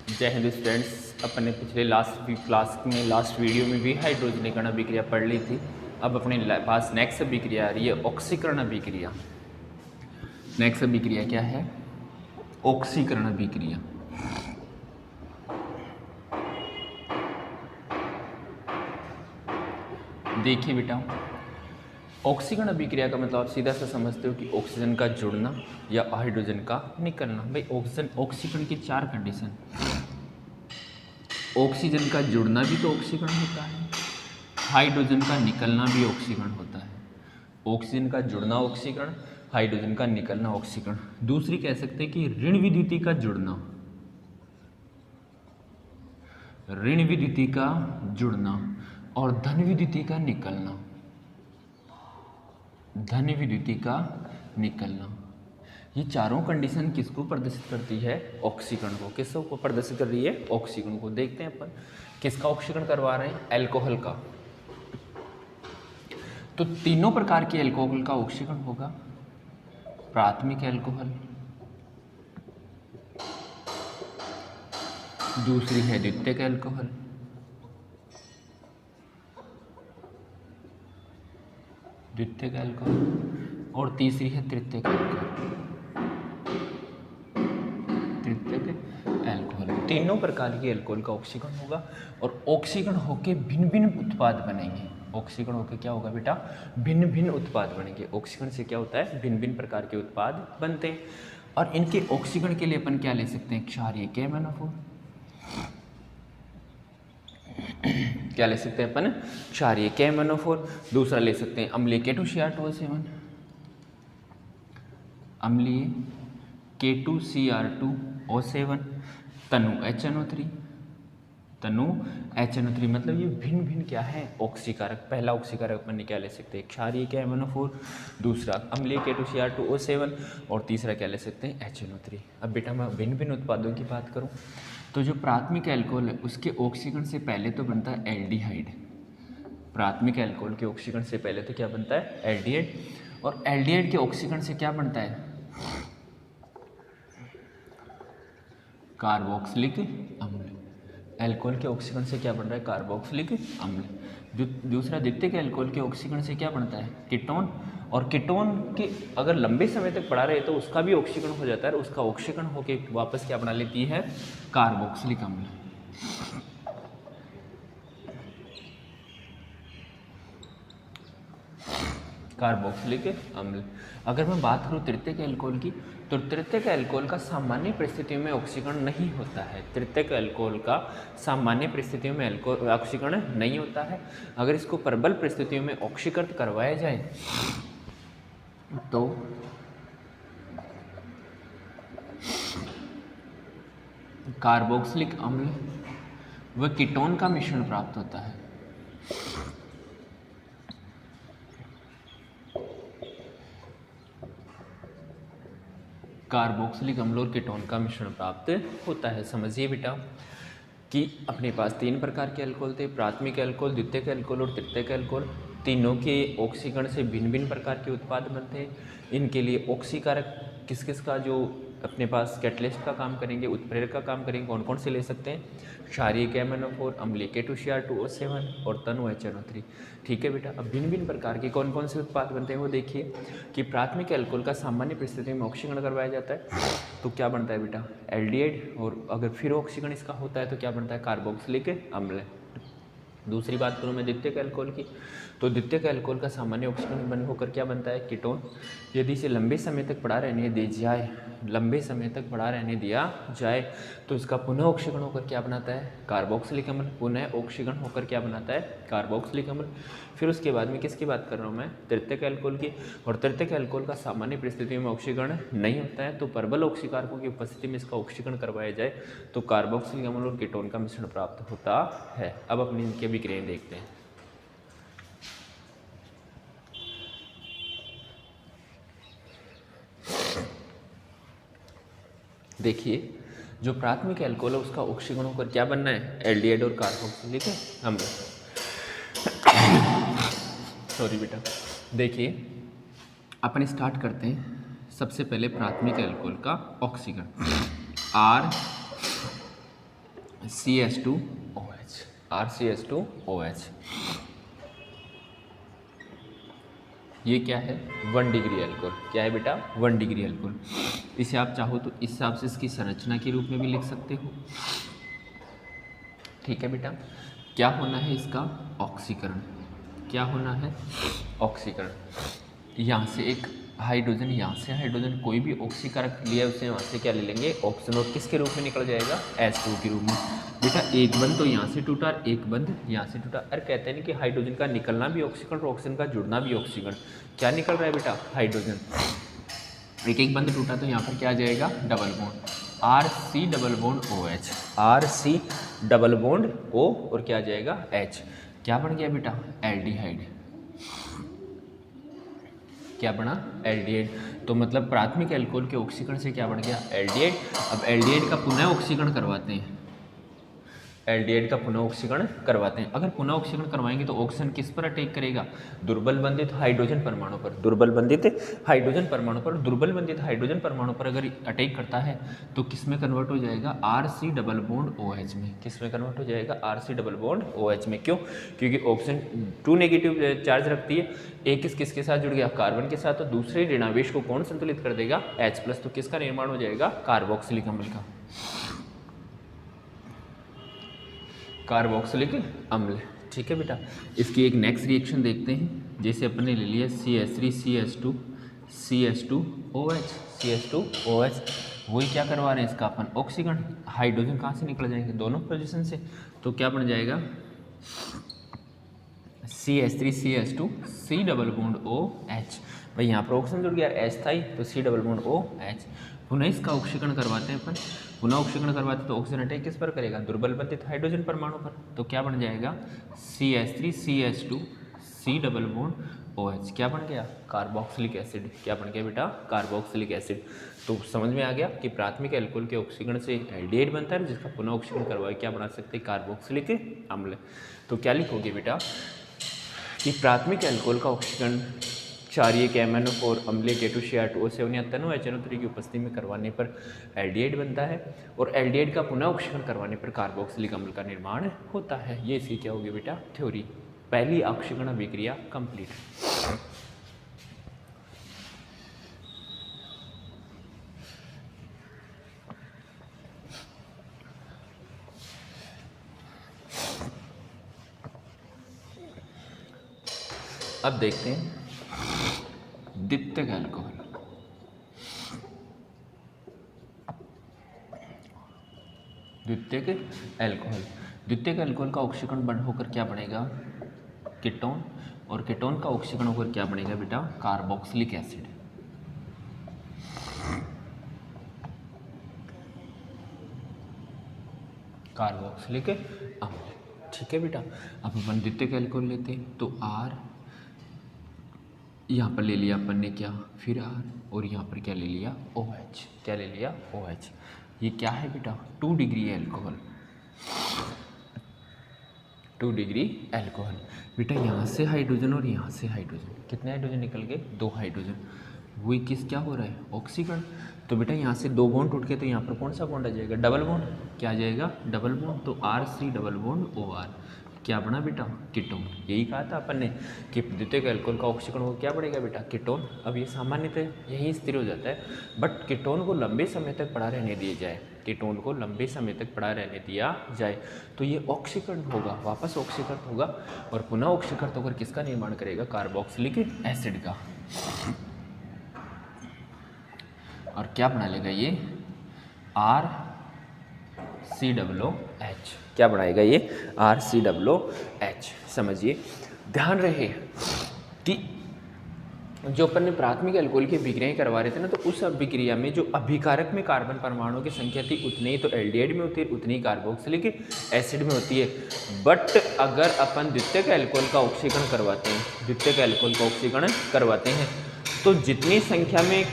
जय हिंद स्टूडेंट्स। अपने पिछले लास्ट वीडियो में भी हाइड्रोजनीकरण अभिक्रिया पढ़ ली थी। अब अपने पास नेक्स्ट अभिक्रिया आ रही है ऑक्सीकरण अभिक्रिया। नेक्स्ट अभिक्रिया क्या है? ऑक्सीकरण अभिक्रिया। देखिए बेटा, ऑक्सीकरण अभिक्रिया का मतलब आप सीधा सा समझते हो कि ऑक्सीजन का जुड़ना या हाइड्रोजन का निकलना। भाई ऑक्सीकरण की चार कंडीशन। ऑक्सीजन का जुड़ना भी तो ऑक्सीकरण होता है, हाइड्रोजन का निकलना भी ऑक्सीकरण होता है। ऑक्सीजन का जुड़ना ऑक्सीकरण, हाइड्रोजन का निकलना ऑक्सीकरण। दूसरी कह सकते हैं कि ऋण विद्युती का जुड़ना, ऋण विद्युती का जुड़ना और धन विद्युती का निकलना, धन विद्युती का निकलना। ये चारों कंडीशन किसको प्रदर्शित करती है? ऑक्सीकरण को। किसको प्रदर्शित कर रही है? ऑक्सीकरण को। देखते हैं अपन किसका ऑक्सीकरण करवा रहे हैं? एल्कोहल का। तो तीनों प्रकार के एल्कोहल का ऑक्सीकरण होगा। प्राथमिक एल्कोहल, दूसरी है द्वितीयक एल्कोहल, द्वितीयक एल्कोहल और तीसरी है तृतीयक एल्कोहल, तृतीयक एल्कोहल। तीनों प्रकार के एल्कोहल का ऑक्सीकरण होगा और ऑक्सीकरण होके भिन्न भिन्न उत्पाद बनेंगे। ऑक्सीकरण होकर क्या होगा बेटा? भिन्न भिन्न उत्पाद बनेंगे। ऑक्सीकरण से क्या होता है? भिन्न भिन्न प्रकार के उत्पाद बनते हैं। और इनके ऑक्सीकरण के लिए अपन क्या ले सकते हैं? क्षारीय KMnO4। क्या ले सकते हैं अपन? क्षारीय KMnO4। दूसरा ले सकते हैं अम्लीय K2Cr2O7, अम्लीय K2Cr2O7, तनु HNO3, तनु HNO3। मतलब ये भिन्न भिन्न क्या है? ऑक्सीकारक। पहला ऑक्सीकारक अपन क्या ले सकते हैं? क्षारीय KMnO4, दूसरा अम्लीय K2Cr2O7 और तीसरा क्या ले सकते हैं? HNO3। अब बेटा मैं भिन्न भिन्न उत्पादों की बात करूं तो जो प्राथमिक एल्कोहल है उसके ऑक्सीकरण से पहले तो बनता है एल्डिहाइड। प्राथमिक एल्कोहल के ऑक्सीकरण से पहले तो क्या बनता है? एल्डिहाइड। और एल्डिहाइड के ऑक्सीकरण से क्या बनता है? कार्बोक्सिलिक अम्ल। एल्कोहल के ऑक्सीकरण से क्या बन रहा है? कार्बोक्सिलिक अम्ल। दूसरा द्वितीयक एल्कोहल के ऑक्सीकरण से क्या बनता है? कीटोन। और कीटोन के अगर लंबे समय तक पड़ा रहे तो उसका भी ऑक्सीकरण हो जाता है। उसका ऑक्सीकरण होके वापस क्या बना लेती है? कार्बोक्सिलिक अम्ल। कार्बोक्सिलिक अम्ल। अगर मैं बात करूँ तृतीयक एल्कोहल की तो तृतीयक एल्कोहल का सामान्य परिस्थितियों में ऑक्सीकरण नहीं होता है। तृतीयक एल्कोहल का सामान्य परिस्थितियों में ऑक्सीकरण नहीं होता है। अगर इसको प्रबल परिस्थितियों में ऑक्सीकृत करवाया जाए तो कार्बोक्सिलिक अम्ल व कीटोन का मिश्रण प्राप्त होता है। कार्बोक्सिलिक अम्ल और कीटोन का मिश्रण प्राप्त होता है। समझिए बेटा कि अपने पास तीन प्रकार के अल्कोहल थे, प्राथमिक अल्कोहल, द्वितीयक अल्कोहल और तृतीयक अल्कोहल। तीनों के ऑक्सीकरण से भिन्न भिन्न प्रकार के उत्पाद बनते हैं। इनके लिए ऑक्सीकारक किस किस का जो अपने पास कैटलिस्ट का काम करेंगे, उत्प्रेरक का काम करेंगे, कौन कौन से ले सकते हैं? क्षारीय KMnO4, अम्लीय K2Cr2O7 और तनु HNO3। ठीक है बेटा। अब भिन्न भिन्न प्रकार के कौन कौन से उत्पाद बनते हैं वो देखिए कि प्राथमिक एल्कोहल का सामान्य परिस्थिति में ऑक्सीकरण करवाया जाता है तो क्या बनता है बेटा? एल्डिहाइड। और अगर फिर ऑक्सीकरण इसका होता है तो क्या बनता है? कार्बोक्सिलिक अम्ल। दूसरी बात करूँ मैं द्वितीयक एल्कोहल की तो द्वितीयक एल्कोहल का सामान्य ऑक्सीकरण बन होकर क्या बनता है? कीटोन। यदि इसे लंबे समय तक पड़ा रहने दिया जाए तो इसका पुनः ऑक्सीकरण होकर क्या बनाता है? कार्बोक्सिलिक अम्ल। पुनः ऑक्सीकरण होकर क्या बनाता है? कार्बोक्सिलिक अम्ल। फिर उसके बाद में किसकी बात कर रहा हूँ मैं? तृतीयक एल्कोहल की। और तृतीयक एल्कोहल का सामान्य परिस्थितियों में ऑक्सीकरण नहीं होता है तो प्रबल ऑक्सीकारकों की उपस्थिति में इसका ऑक्सीकरण करवाया जाए तो कार्बोक्सिलिक अम्ल और कीटोन का मिश्रण प्राप्त होता है। अब अपनी इनके अभिक्रियाएं देखते हैं। देखिए जो प्राथमिक एल्कोहल है उसका ऑक्सीकरण होकर क्या बनना है? एल्डिहाइड और कार्बोक्सिलिक अम्ल। सॉरी बेटा। देखिए अपन स्टार्ट करते हैं सबसे पहले प्राथमिक एल्कोहल का ऑक्सीकरण। R CH2OH, RCH2OH। ये क्या है? 1 डिग्री एल्कोहल। क्या है बेटा? 1 डिग्री एल्कोहल। इसे आप चाहो तो इस हिसाब से इसकी संरचना के रूप में भी लिख सकते हो। ठीक है बेटा। क्या होना है इसका? ऑक्सीकरण। क्या होना है? ऑक्सीकरण। यहाँ से एक हाइड्रोजन, यहाँ से हाइड्रोजन, कोई भी ऑक्सीकारक लिया उसे वहाँ से क्या ले लेंगे? ऑक्सीजन। और किसके रूप में निकल जाएगा? H2 के रूप में। बेटा एक बंद तो यहाँ से टूटा और एक बंद यहाँ से टूटा। अरे कहते हैं कि हाइड्रोजन का निकलना भी ऑक्सीकरण और ऑक्सीजन का जुड़ना भी ऑक्सीकरण। क्या निकल रहा है बेटा? हाइड्रोजन। एक एक बंद टूटा तो यहाँ पर क्या आ जाएगा? Double bond, RC double bond OH, RC double bond O और क्या आ जाएगा? H। क्या बन गया बेटा? एल्डिहाइड। क्या बना? एल्डिहाइड। तो मतलब प्राथमिक एल्कोहल के ऑक्सीकरण से क्या बन गया? एल्डिहाइड। अब एल्डिहाइड का पुनः ऑक्सीकरण करवाते हैं, एल्डिहाइड का पुनः ऑक्सीकरण करवाते हैं। अगर पुनः ऑक्सीकरण करवाएंगे तो ऑक्सीजन किस पर अटैक करेगा? दुर्बल बंधित हाइड्रोजन परमाणु पर। दुर्बल बंधित हाइड्रोजन परमाणु पर। दुर्बल बंधित हाइड्रोजन परमाणु पर अगर अटैक करता है तो किस में कन्वर्ट हो जाएगा? RC डबल बॉन्ड OH में। किस में कन्वर्ट हो जाएगा? RC डबल बॉन्ड OH में। क्यों? क्योंकि ऑक्सीजन 2 नेगेटिव चार्ज रखती है। एक किसके साथ जुड़ गया? कार्बन के साथ। तो दूसरे ऋणावेश को कौन संतुलित कर देगा? H+। तो किसका निर्माण हो जाएगा? कार्बोक्सिलिक अम्ल का। कार्बोक्सिलिक अम्ल। ठीक है बेटा। इसकी एक नेक्स्ट रिएक्शन देखते हैं। जैसे अपन ने ले लिया CH3CH2 CH2OH, CH2OH। वही क्या करवा रहे हैं इसका अपन? ऑक्सीकरण। हाइड्रोजन कहाँ से निकल जाएंगे? दोनों पोजीशन से। तो क्या बन जाएगा? CH3CH2 C double bond OH। भाई यहाँ पर ऑक्सीजन जुड़ गया, H था ही, तो C डबल बॉन्ड OH। पुनः इसका ऑक्सीकरण करवाते हैं अपन। पुनः ऑक्सीकरण करवाते तो ऑक्सीजन अटैक किस पर करेगा? दुर्बल बंधित हाइड्रोजन परमाणु पर। तो क्या बन जाएगा? CH3CH2 C double bond OH। क्या बन गया? Carboxylic acid. क्या बन गया बेटा? Carboxylic acid. तो समझ में आ गया कि प्राथमिक एल्कोहल के ऑक्सीकरण से एल्डिहाइड बनता है, जिसका पुनः ऑक्सीकरण करवाए क्या बना सकते हैं? कार्बोक्सिलिक अम्ल। तो क्या लिखोगे बेटा कि प्राथमिक एल्कोहल का ऑक्सीकरण क्षारीय KMnO और अम्लीय K2Cr2O7 या तनु HNO3 की उपस्थिति में करवाने पर एल्डिहाइड बनता है, और एल्डिहाइड का पुनः ऑक्सीकरण करवाने पर कार्बोक्सिलिक अम्ल का निर्माण होता है। ये इसकी क्या होगी बेटा? थ्योरी। पहली ऑक्सीकरण अभिक्रिया कंप्लीट। अब देखते हैं द्वितीयक एल्कोहल। द्वितीयक एल्कोहल। द्वितीयक एल्कोहल का ऑक्सीकरण बन होकर क्या बनेगा? कीटोन। और कीटोन का ऑक्सीकरण होकर क्या बनेगा बेटा? Carboxylic acid. कार्बोक्सिलिक अम्ल। ठीक है बेटा। अब अपन द्वितीयक एल्कोहल लेते हैं तो R, यहाँ पर ले लिया अपन ने क्या? फिर R, और यहाँ पर क्या ले लिया? OH। क्या ले लिया? OH। ये क्या है बेटा? 2 डिग्री एल्कोहल। 2 degree alcohol. बेटा यहाँ से हाइड्रोजन और यहाँ से हाइड्रोजन, कितने हाइड्रोजन निकल गए? 2 हाइड्रोजन। वही किस क्या हो रहा है? ऑक्सीकरण। तो बेटा यहाँ से 2 बॉन्ड टूट के तो यहाँ पर कौन सा बॉन्ड आ जाएगा? Double bond. क्या आ जाएगा? Double bond. तो RC डबल बॉन्ड OR। क्या बना बेटा? कीटोन। यही कहा था अपन ने कि द्वितीयक एल्कोहल का ऑक्सीकरण हो क्या बढ़ेगा बेटा? कीटोन। अब ये सामान्यतः यही स्थिर हो जाता है, बट कीटोन को लंबे समय तक पड़ा रहने दिया जाए, कीटोन को लंबे समय तक पड़ा रहने दिया जाए तो ये ऑक्सीकरण होगा, वापस ऑक्सीकरण होगा, और पुनः ऑक्सीकरण होकर किसका निर्माण करेगा? कार्बोक्सिलिक एसिड का। और क्या बना लेगा ये? RCOOH। क्या बनाएगा ये? RCOOH। समझिए, ध्यान रहे कि जो अपन ने प्राथमिक एल्कोहल की अभिक्रियाएं करवा रहे थे ना, तो उस अभिक्रिया में जो अभिकारक में कार्बन परमाणुओं की संख्या थी उतनी ही तो एल्डिहाइड में होती है, उतनी ही कार्बोक्सिलिक एसिड में होती है। बट अगर अपन द्वितीयक एल्कोहल का ऑक्सीकरण करवाते हैं, द्वितीयक एल्कोहल का ऑक्सीकरण करवाते हैं, तो जितनी संख्या में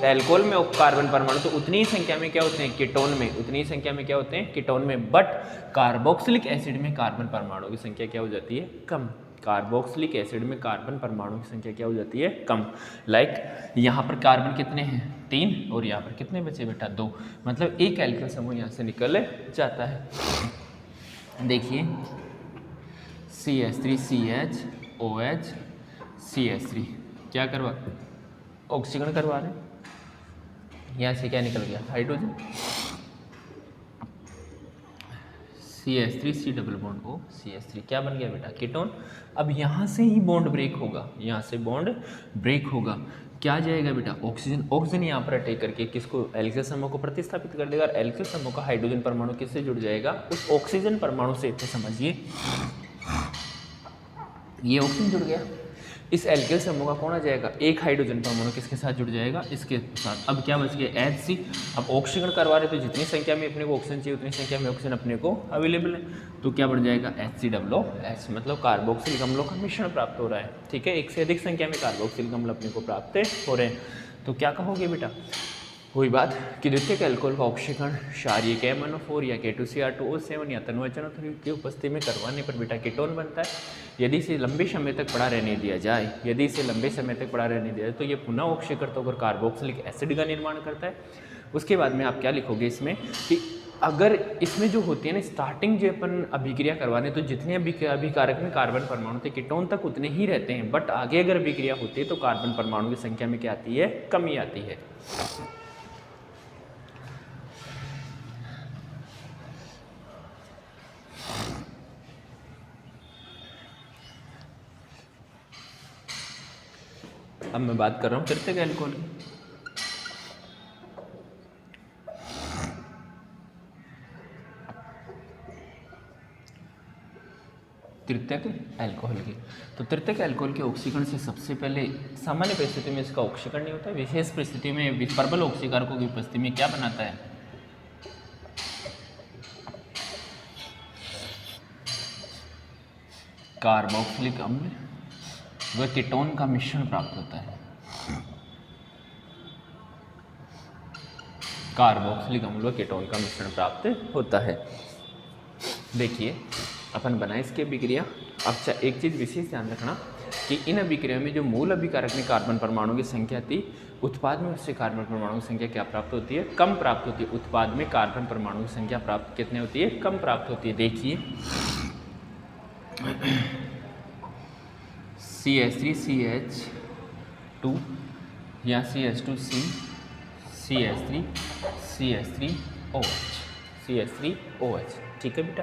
एल्कोहल में कार्बन परमाणु तो उतनी ही संख्या में क्या होते हैं? कीटोन में। उतनी ही संख्या में क्या होते हैं? कीटोन में। बट कार्बोक्सिलिक एसिड में कार्बन परमाणु की संख्या क्या हो जाती है? कम। कार्बोक्सिलिक एसिड में कार्बन परमाणु की संख्या क्या हो जाती है, कम। लाइक यहाँ पर कार्बन कितने हैं, 3, और यहाँ पर कितने बचे बेटा, 2, मतलब एक एल्किल समूह यहाँ से निकल जाता है। देखिए CH3CH OH क्या करवा, ऑक्सीकरण करवा रहे हैं, यहाँ से क्या निकल गया, hydrogen. CH3 C double bond O CH3 क्या बन गया बेटा, कीटोन। अब यहाँ से ही बॉन्ड ब्रेक होगा, यहाँ से बॉन्ड ब्रेक होगा, क्या जाएगा बेटा, ऑक्सीजन। ऑक्सीजन यहाँ पर अटैक करके किसको, एल्किल समूह को प्रतिस्थापित कर देगा, और एल्किल समूह का हाइड्रोजन परमाणु किससे जुड़ जाएगा, उस ऑक्सीजन परमाणु से। तो समझिए ये ऑक्सीजन जुड़ गया, इस एल्किल समूह का कौन आ जाएगा, एक हाइड्रोजन परमाणु किसके साथ जुड़ जाएगा, इसके साथ। अब क्या बच गया, HC। अब ऑक्सीकरण करवा रहे तो जितनी संख्या में अपने को ऑक्सीजन चाहिए उतनी संख्या में ऑक्सीजन अपने को अवेलेबल है, तो क्या बन जाएगा, HCOOH, मतलब कार्बोक्सिलिक अम्लों का मिश्रण प्राप्त हो रहा है। ठीक है, एक से अधिक संख्या में कार्बोक्सिलिक अम्ल अपने को प्राप्त हो रहे हैं। तो क्या कहोगे बेटा, वही बात कि द्वितीयक अल्कोहल का ऑक्सीकरण क्षारीय KMnO4 या K2Cr2O7 या तन्व HNO3 की उपस्थिति में करवाने पर बेटा कीटोन बनता है। यदि इसे लंबे समय तक पड़ा रहने दिया जाए, यदि इसे लंबे समय तक पड़ा रहने दिया जाए तो ये पुनः ऑक्सीकृत होकर कार्बोक्सिलिक एसिड का निर्माण करता है। उसके बाद में आप क्या लिखोगे इसमें कि अगर इसमें जो होती है ना, स्टार्टिंग जो अपन अभिक्रिया करवाने तो जितने अभिकारक में कार्बन परमाणु थे कीटोन तक उतने ही रहते हैं, बट आगे अगर अभिक्रिया होती है तो कार्बन परमाणु की संख्या में क्या आती है, कमी आती है। अब मैं बात कर रहा हूँ तृतीयक अल्कोहल की। तृतीयक अल्कोहल की, तो तृतीयक अल्कोहल के ऑक्सीकरण से सबसे पहले सामान्य परिस्थिति में इसका ऑक्सीकरण नहीं होता है, विशेष परिस्थिति में प्रबल ऑक्सीकारकों की उपस्थिति में क्या बनाता है, कार्बोक्सिलिक अम्ल व कीटोन का मिश्रण प्राप्त होता है। कार्बोक्सिलिक अम्ल व कीटोन का मिश्रण प्राप्त होता है। देखिए अपन बनाए इसकी अभिक्रिया। अब एक चीज़ विशेष ध्यान रखना कि इन अभिक्रिया में जो मूल अभिकारक में कार्बन परमाणु की संख्या थी, उत्पाद में उससे कार्बन परमाणु की संख्या क्या प्राप्त होती है, कम प्राप्त होती है। उत्पाद में कार्बन परमाणु की संख्या प्राप्त कितनी होती है, कम प्राप्त होती है। देखिए CH3CH2 या CH2C CH3OH, ठीक है बेटा।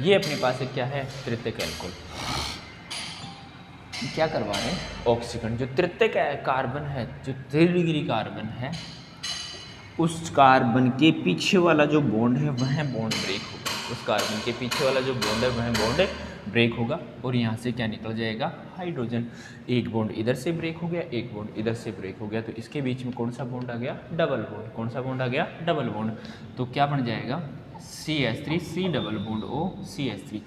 ये अपने पास क्या है, तृतीयक अल्कोहल। क्या करवा रहे हैं, ऑक्सीकरण। जो तृतीयक कार्बन है, जो 3 डिग्री कार्बन है, उस कार्बन के पीछे वाला जो बॉन्ड है वह बॉन्ड ब्रेक होगा। उस कार्बन के पीछे वाला जो बॉन्ड है वह बॉन्ड ब्रेक होगा और यहाँ से क्या निकल जाएगा, हाइड्रोजन। एक बॉन्ड इधर से ब्रेक हो गया, एक बॉन्ड इधर से ब्रेक हो गया, तो इसके बीच में कौन सा बॉन्ड आ गया, डबल बॉन्ड। कौन सा बॉन्ड आ गया, डबल बॉन्ड। तो क्या बन जाएगा, CH3C double bond O CH3,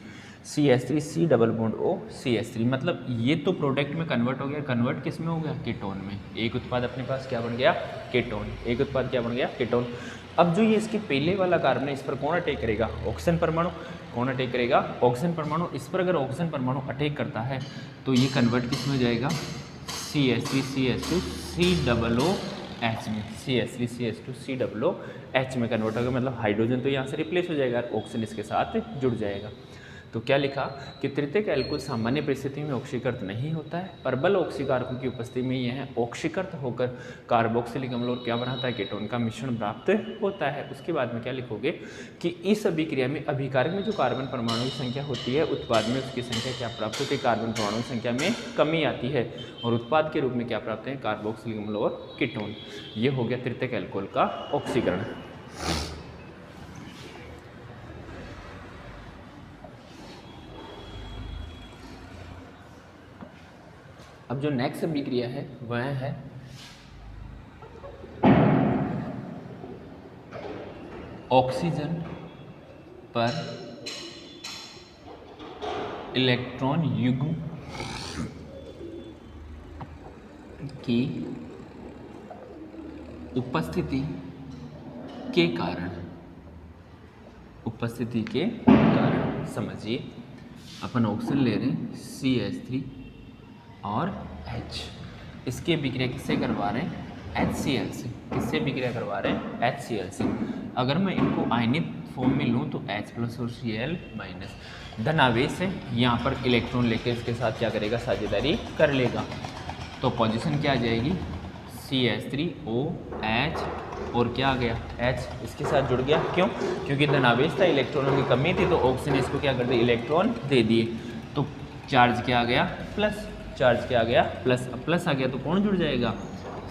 CH3C double bond O CH3। मतलब ये तो प्रोडक्ट में कन्वर्ट हो गया। कन्वर्ट किस में हो गया, कीटोन में। एक उत्पाद अपने पास क्या बन गया, कीटोन। एक उत्पाद क्या बन गया, कीटोन। अब जो ये इसके पहले वाला कार्बन है, इस पर कौन अटैक करेगा, ऑक्सीजन परमाणु। कौन अटैक करेगा, ऑक्सीजन परमाणु। इस पर अगर ऑक्सीजन परमाणु अटैक करता है तो ये कन्वर्ट किस में हो जाएगा, CH3CH2COOH में। CH3CH2COOH में कन्वर्ट होगा, मतलब हाइड्रोजन तो यहाँ से रिप्लेस हो जाएगा, ऑक्सीजन इसके साथ जुड़ जाएगा। तो क्या लिखा कि तृतीयक अल्कोहल सामान्य परिस्थिति में ऑक्सीकृत नहीं होता है, प्रबल ऑक्सीकारकों की उपस्थिति में यह ऑक्सीकृत होकर कार्बोक्सिलिक अम्ल और क्या बनाता है, कीटोन का मिश्रण प्राप्त होता है। उसके बाद में क्या लिखोगे कि इस अभिक्रिया में अभिकारक में जो कार्बन परमाणु की संख्या होती है, उत्पाद में उसकी संख्या क्या प्राप्त होती है, कार्बन परमाणु की संख्या में कमी आती है और उत्पाद के रूप में क्या प्राप्त है, कार्बोक्सिलिक अम्ल और कीटोन। ये हो गया तृतीयक अल्कोहल का ऑक्सीकरण। अब जो नेक्स्ट अभिक्रिया है वह है ऑक्सीजन पर इलेक्ट्रॉन युग्म की उपस्थिति के कारण। समझिए अपन ऑक्सीजन ले रहे हैं CH3 और H, इसकी अभिक्रिया किससे करवा रहे हैं? HCl से। किससे अभिक्रिया करवा रहे हैं? HCl से। अगर मैं इनको आयनित फॉर्म में लूँ तो H प्लस और Cl माइनस, धन आवेश है, यहाँ पर इलेक्ट्रॉन लेके इसके साथ क्या करेगा? साझेदारी कर लेगा। तो पोजीशन क्या आ जाएगी? CH3OH और क्या आ गया? H इसके साथ जुड़ गया। क्यों? क्योंकि धन आवेश था, इलेक्ट्रॉनों की कमी थी, तो ऑक्सीजन इसको क्या कर दिया? इलेक्ट्रॉन दे दिए। तो चार्ज क्या आ गया? प्लस। चार्ज क्या आ गया? प्लस। अब प्लस आ गया तो कौन जुड़ जाएगा?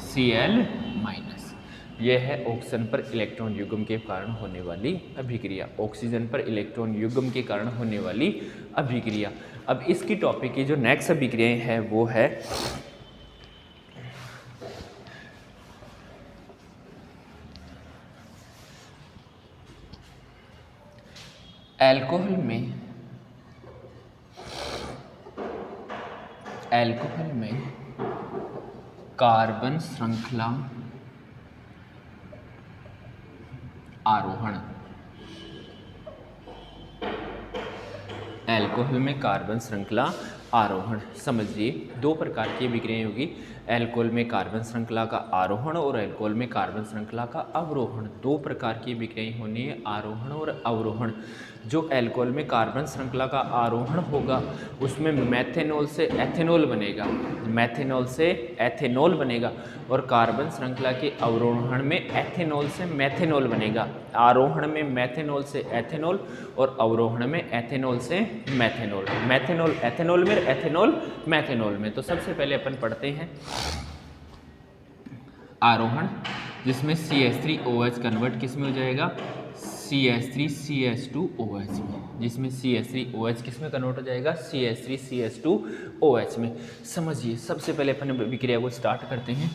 Cl minus. यह है ऑक्सीजन पर इलेक्ट्रॉन युग्म के कारण होने वाली अभिक्रिया। ऑक्सीजन पर इलेक्ट्रॉन युग्म के कारण होने वाली अभिक्रिया। अब इसकी टॉपिक की जो नेक्स्ट अभिक्रिया है वो है अल्कोहल में कार्बन श्रृंखला आरोहण। अल्कोहल में कार्बन श्रृंखला आरोहण। समझिए, दो प्रकार की अभिक्रियाएं होगी। अल्कोहल में कार्बन श्रृंखला का आरोहण और अल्कोहल में कार्बन श्रृंखला का अवरोहण। दो प्रकार की अभिक्रियाएं होनी है, आरोहण और अवरोहण। जो अल्कोहल में कार्बन श्रृंखला का आरोहण होगा उसमें मेथेनॉल से एथेनॉल बनेगा, मेथेनॉल से एथेनॉल बनेगा, और कार्बन श्रृंखला के अवरोहण में एथेनॉल से मेथेनॉल बनेगा। आरोहण में मेथेनॉल से एथेनॉल और अवरोहण में एथेनॉल से मेथेनॉल। मेथेनॉल एथेनॉल में, एथेनॉल मेथेनॉल में। तो सबसे पहले अपन पढ़ते हैं आरोहण, जिसमें CH3OH कन्वर्ट किस में हो जाएगा? CH3CH2OH में। जिसमें CH3OH किस में कन्वर्ट हो जाएगा? CH3CH2OH में। समझिए, सबसे पहले अपन अभिक्रिया को स्टार्ट करते हैं।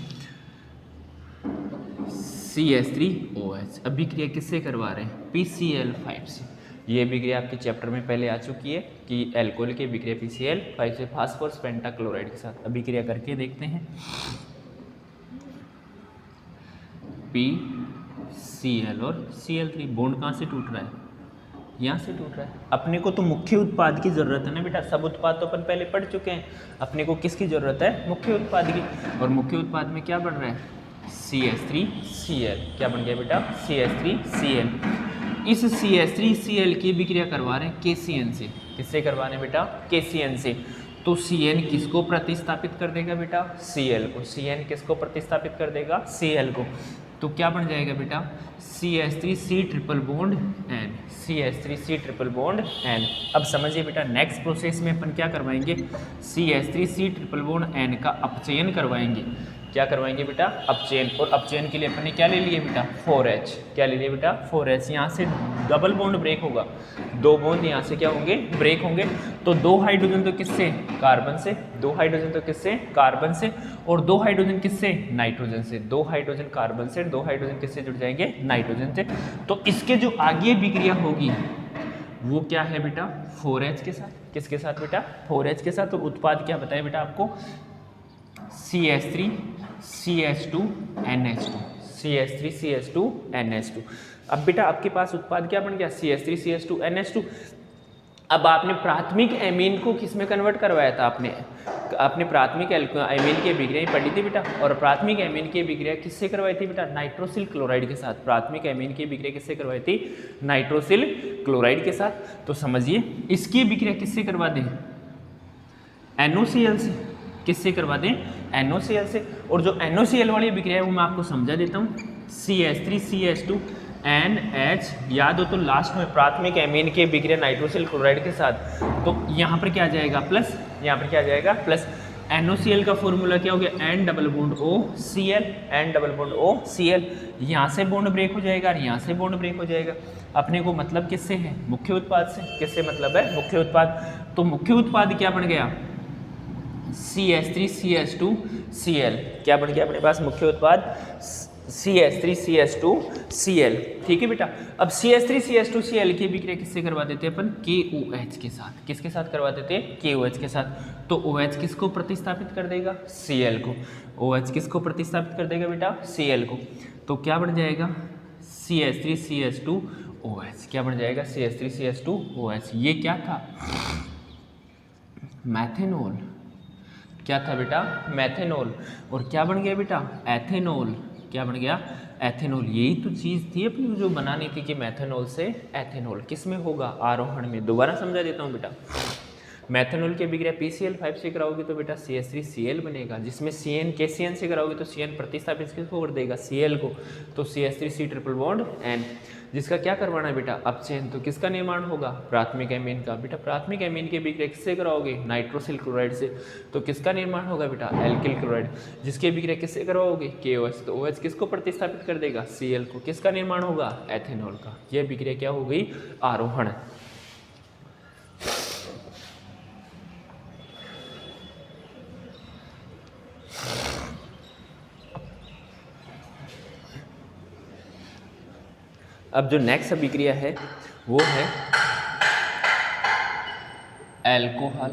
CH3OH अभिक्रिया किससे करवा रहे हैं? PCl5 से। ये अभिक्रिया आपके चैप्टर में पहले आ चुकी है कि अल्कोहल की अभिक्रिया PCl5 से फास्फोरस पेंटाक्लोराइड के साथ। अभिक्रिया करके देखते हैं। PCl और Cl3, बॉन्ड कहाँ से टूट रहा है? यहाँ से टूट रहा है। अपने को तो मुख्य उत्पाद की जरूरत है ना बेटा, सब उत्पाद तो अपन पहले पढ़ चुके हैं। अपने को किसकी जरूरत है? मुख्य उत्पाद की। और मुख्य उत्पाद में क्या बन रहा है? CH3Cl। क्या बन गया बेटा? CH3Cl। इस CH3Cl की अभिक्रिया करवा रहे हैं KCN से। किससे करवा रहे हैं बेटा? KCN से। तो Cn किसको प्रतिस्थापित कर देगा बेटा? Cl को। Cn किसको प्रतिस्थापित कर देगा? Cl को। तो क्या बन जाएगा बेटा? CH3C triple bond N। CH3C triple bond N। अब समझिए बेटा, नेक्स्ट प्रोसेस में अपन क्या करवाएंगे? CH3C ट्रिपल बॉन्ड N का अपचयन करवाएंगे। क्या करवाएंगे बेटा? अपचयन। और अपचयन के लिए अपन ने क्या ले लिए बेटा? 4H। क्या ले लिए बेटा? 4H। यहाँ से डबल बॉन्ड ब्रेक होगा, दो बॉन्ड यहाँ से क्या होंगे? ब्रेक होंगे। तो दो हाइड्रोजन तो किससे? कार्बन से। दो हाइड्रोजन तो किससे? कार्बन से। और दो हाइड्रोजन किससे? नाइट्रोजन से। दो हाइड्रोजन कार्बन से, दो हाइड्रोजन किससे जुड़ जाएंगे? नाइट्रोजन से। तो इसके जो आगे अभिक्रिया होगी वो क्या है बेटा? 4H के साथ। किसके साथ बेटा? 4H के साथ। और उत्पाद क्या बताया बेटा आपको? CH3CH2NH2। CH3CH2NH2। अब बेटा आपके पास उत्पाद क्या बन गया? CH3CH2NH2। अब आपने प्राथमिक एमीन को किस में कन्वर्ट करवाया था? आपने प्राथमिक एमीन की अभिक्रिया पढ़ी थी बेटा। और प्राथमिक एमीन की अभिक्रिया किससे करवाई थी बेटा? नाइट्रोसिल क्लोराइड के साथ। प्राथमिक एमीन की अभिक्रिया किससे करवाई थी? नाइट्रोसिल क्लोराइड के साथ। तो समझिए, इसकी अभिक्रिया किससे करवा दें? NOCl से। किससे करवा दें? NOCl से। और जो NOCl वाली अभिक्रिया है वो मैं आपको समझा देता हूँ। CH3CH2NH, याद हो तो लास्ट में प्राथमिक एमीन की अभिक्रिया नाइट्रोसिल क्लोराइड के साथ। तो यहाँ पर क्या आ जाएगा? प्लस। यहाँ पर क्या आ जाएगा? प्लस। NOCl का फॉर्मूला क्या हो गया? N double bond OCl। N double bond OCl। यहाँ से बॉन्ड ब्रेक हो जाएगा और यहाँ से बॉन्ड ब्रेक हो जाएगा। अपने को मतलब किससे है? मुख्य उत्पाद से। किससे मतलब है? मुख्य उत्पाद। तो मुख्य उत्पाद क्या बन गया? CH3CH2Cl। क्या बन गया अपने पास मुख्य उत्पाद? CH3CH2Cl। ठीक है बेटा। अब CH3CH2Cl की अभिक्रिया किससे करवा देते हैं अपन? KOH के साथ। किसके साथ करवा देते हैं? KOH के साथ। तो OH किसको प्रतिस्थापित कर देगा? Cl को। OH किसको प्रतिस्थापित कर देगा बेटा? Cl को। तो क्या बन जाएगा? CH3CH2OH। क्या बन जाएगा? CH3CH2OH। ये क्या था? मैथेनॉल, क्या था बेटा, मैथेनॉल, और क्या बन गया बेटा, एथेनॉल, क्या बन गया, एथेनॉल। यही तो चीज़ थी अपनी जो बनानी थी कि मैथेनॉल से एथेनॉल किस में होगा, आरोहण में। दोबारा समझा देता हूँ बेटा, मैथेनॉल की अभिक्रिया PCl5 से कराओगे तो बेटा CH3Cl बनेगा, जिसमें CN KCN से कराओगे तो CN प्रतिस्थापित किसको कर देगा, Cl को, तो CH3C ट्रिपल बॉन्ड N। जिसका क्या करवाना है बेटा, अपचयन, तो किसका निर्माण होगा, प्राथमिक एमीन का। बेटा प्राथमिक एमीन की अभिक्रिया किससे कराओगे, नाइट्रोसिल क्लोराइड से, तो किसका निर्माण होगा बेटा, एल्किल क्लोराइड। जिसकी अभिक्रिया किससे कराओगे, KOH, तो OH किसको प्रतिस्थापित कर देगा, Cl को। किसका निर्माण होगा, एथेनॉल का। यह अभिक्रिया क्या हो गई, आरोहण। अब जो नेक्स्ट अभिक्रिया है वो है अल्कोहल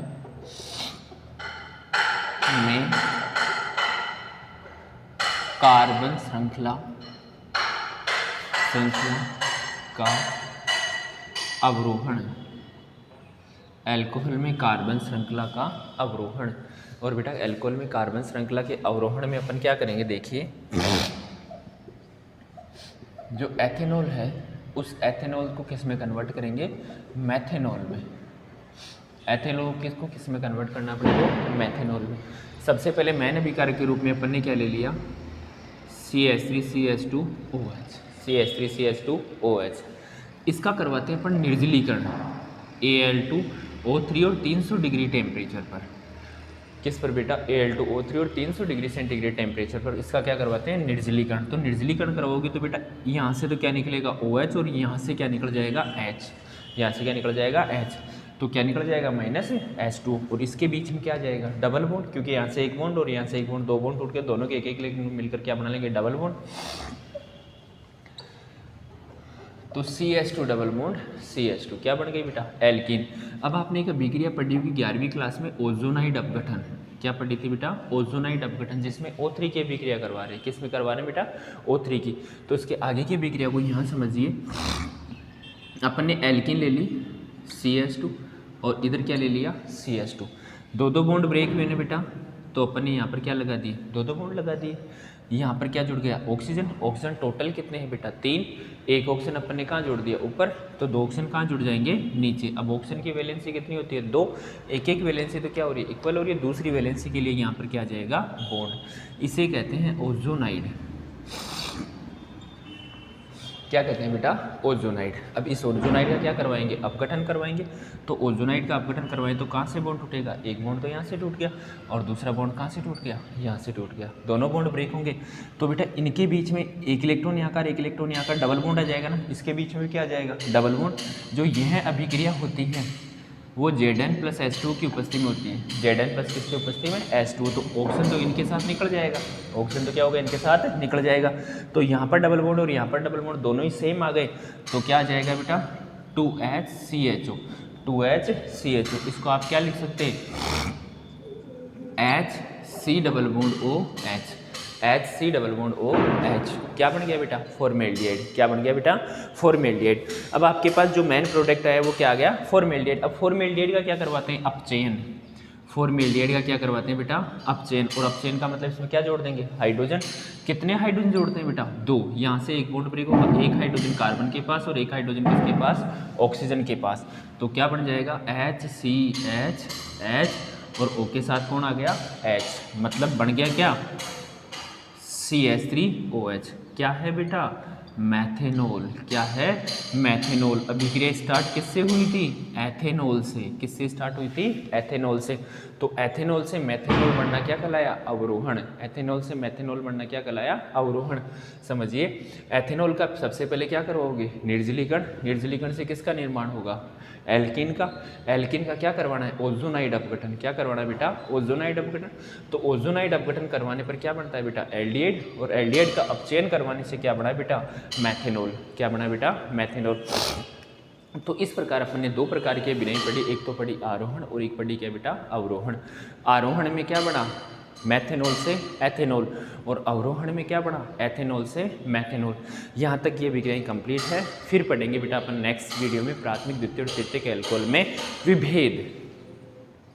में कार्बन श्रृंखला का अवरोहण। अल्कोहल में कार्बन श्रृंखला का अवरोहण। और बेटा अल्कोहल में कार्बन श्रृंखला के अवरोहण में अपन क्या करेंगे, देखिए जो एथेनॉल है उस एथेनॉल को किस में कन्वर्ट करेंगे, मैथेनॉल में। एथेनॉल किसको किस में कन्वर्ट करना पड़ेगा, मैथेनॉल में। सबसे पहले मैन अभिकारक के रूप में अपन ने क्या ले लिया, CH3CH2OH, CH3CH2OH। इसका करवाते हैं अपन निर्जलीकरण Al2O3 और 300 डिग्री टेम्परेचर पर। किस पर बेटा, Al2O3 और 300 डिग्री सेंटीग्रेड टेम्परेचर पर इसका क्या करवाते हैं, निर्जलीकरण। तो निर्जलीकरण करवाओगे तो बेटा यहाँ से तो क्या निकलेगा OH, और यहाँ से क्या निकल जाएगा H, यहाँ से क्या निकल जाएगा H, तो क्या निकल जाएगा -H2, और इसके बीच में क्या आ जाएगा, डबल बॉन्ड, क्योंकि यहाँ से एक बॉन्ड और यहाँ से एक बॉन्ड, दो बॉन्ड टूट के दोनों के एक एक मिलकर क्या बना लेंगे, डबल बॉन्ड। तो CH2 डबल बॉन्ड CH2 क्या बन गई बेटा, एल्कीन। अब आपने एक अभिक्रिया पढ़ी होगी 11वीं क्लास में, ओजोनाइड अपघटन। क्या पढ़ी थी बेटा, ओजोनाइड अपघटन, जिसमें O3 की अभिक्रिया करवा रहे हैं। किस में करवा रहे हैं बेटा, O3 की। तो इसके आगे की अभिक्रिया को यहाँ समझिए, अपन ने एल्कीन ले ली CH2 और इधर क्या ले लिया CH2, दो दो बॉन्ड ब्रेक हुए ना बेटा, तो अपन ने यहाँ पर क्या लगा दिए, दो दो बॉन्ड लगा दिए। यहाँ पर क्या जुड़ गया, ऑक्सीजन। ऑक्सीजन टोटल कितने हैं बेटा, 3। एक ऑक्सीजन अपन ने कहाँ जोड़ दिया, ऊपर, तो 2 ऑक्सीजन कहाँ जुड़ जाएंगे, नीचे। अब ऑक्सीजन की वैलेंसी कितनी होती है, 2। एक एक वैलेंसी तो क्या हो रही है, इक्वल हो रही है। दूसरी वैलेंसी के लिए यहाँ पर क्या आ जाएगा, बॉन्ड। इसे कहते हैं ओजोनाइड। क्या कहते हैं बेटा, ओजोनाइड। अब इस ओजोनाइड का क्या करवाएंगे, अपघटन करवाएंगे। तो ओजोनाइड का अपघटन करवाएं तो कहाँ से बॉन्ड टूटेगा, एक बॉन्ड तो यहाँ से टूट गया, और दूसरा बॉन्ड कहाँ से टूट गया, यहाँ से टूट गया। दोनों बॉन्ड ब्रेक होंगे, तो बेटा इनके बीच में एक इलेक्ट्रॉन यहाँ का, एक इलेक्ट्रॉन यहाँ का, डबल बॉन्ड आ जाएगा ना। इसके बीच में क्या आ जाएगा, डबल बॉन्ड। जो यह अभिक्रिया होती है वो Zn+H2 की उपस्थिति में होती है। Zn+ किसकी उपस्थिति में, H2। तो ऑक्सीजन तो इनके साथ निकल जाएगा, ऑक्सीजन तो क्या होगा, इनके साथ निकल जाएगा। तो यहाँ पर डबल बॉन्ड और यहाँ पर डबल बॉन्ड दोनों ही सेम आ गए, तो क्या आ जाएगा बेटा, 2HCHO, 2HCHO। इसको आप क्या लिख सकते हैं, HC≡OH, HC≡OH। क्या बन गया बेटा, फॉर्मेल्डिहाइड। क्या बन गया बेटा, फॉर्मेल्डिहाइड। अब आपके पास जो मेन प्रोडक्ट है वो क्या आ गया, फॉर्मेल्डिहाइड। अब फॉर्मेल्डिहाइड का क्या करवाते हैं, अपचयन। फॉर्मेल्डिहाइड का क्या करवाते हैं बेटा, अपचयन। और अपचयन का मतलब इसमें क्या जोड़ देंगे, हाइड्रोजन। कितने हाइड्रोजन जोड़ते हैं बेटा, 2। यहाँ से एक बॉन्ड ब्रेक होगा, एक हाइड्रोजन कार्बन के पास और एक हाइड्रोजन किसके पास, ऑक्सीजन के पास। तो क्या बन जाएगा, HCHH, और O के साथ कौन आ गया, H, मतलब बन गया क्या, CH3OH। क्या है बेटा, मैथेनॉल। क्या है, मैथेनॉल। अभिक्रिया स्टार्ट किससे हुई थी, एथेनॉल से। किससे स्टार्ट हुई थी, एथेनॉल से। तो एथेनॉल से मैथेनॉल बनना क्या कहलाया, अवरोहण। एथेनॉल से मैथेनॉल बनना क्या कहलाया, अवरोहण। समझिए, एथेनॉल का सबसे पहले क्या करवाओगे, निर्जलीकरण। निर्जलीकरण से किसका निर्माण होगा, एल्कीन का। एल्कीन का क्या करवाना है, ओजोनाइड अपघटन। क्या करवाना है बेटा, ओजोनाइड अपघटन। तो ओजोनाइड अपघटन करवाने पर क्या बनता है बेटा, एल्डिहाइड। और एल्डिहाइड का अपचयन करवाने से क्या बना है बेटा, मैथेनॉल। क्या बना है बेटा, मैथेनॉल। तो इस प्रकार अपन ने 2 प्रकार की विनय पढ़ी, एक तो पढ़ी आरोहण और एक पढ़ी क्या बेटा, अवरोहण। आरोहण में क्या बना, मैथेनॉल से एथेनॉल, और अवरोहण में क्या बना, एथेनॉल से मैथेनॉल। यहाँ तक ये विक्रियाएं कंप्लीट है। फिर पढ़ेंगे बेटा अपन नेक्स्ट वीडियो में प्राथमिक, द्वितीय और तृतीयक अल्कोहल में विभेद।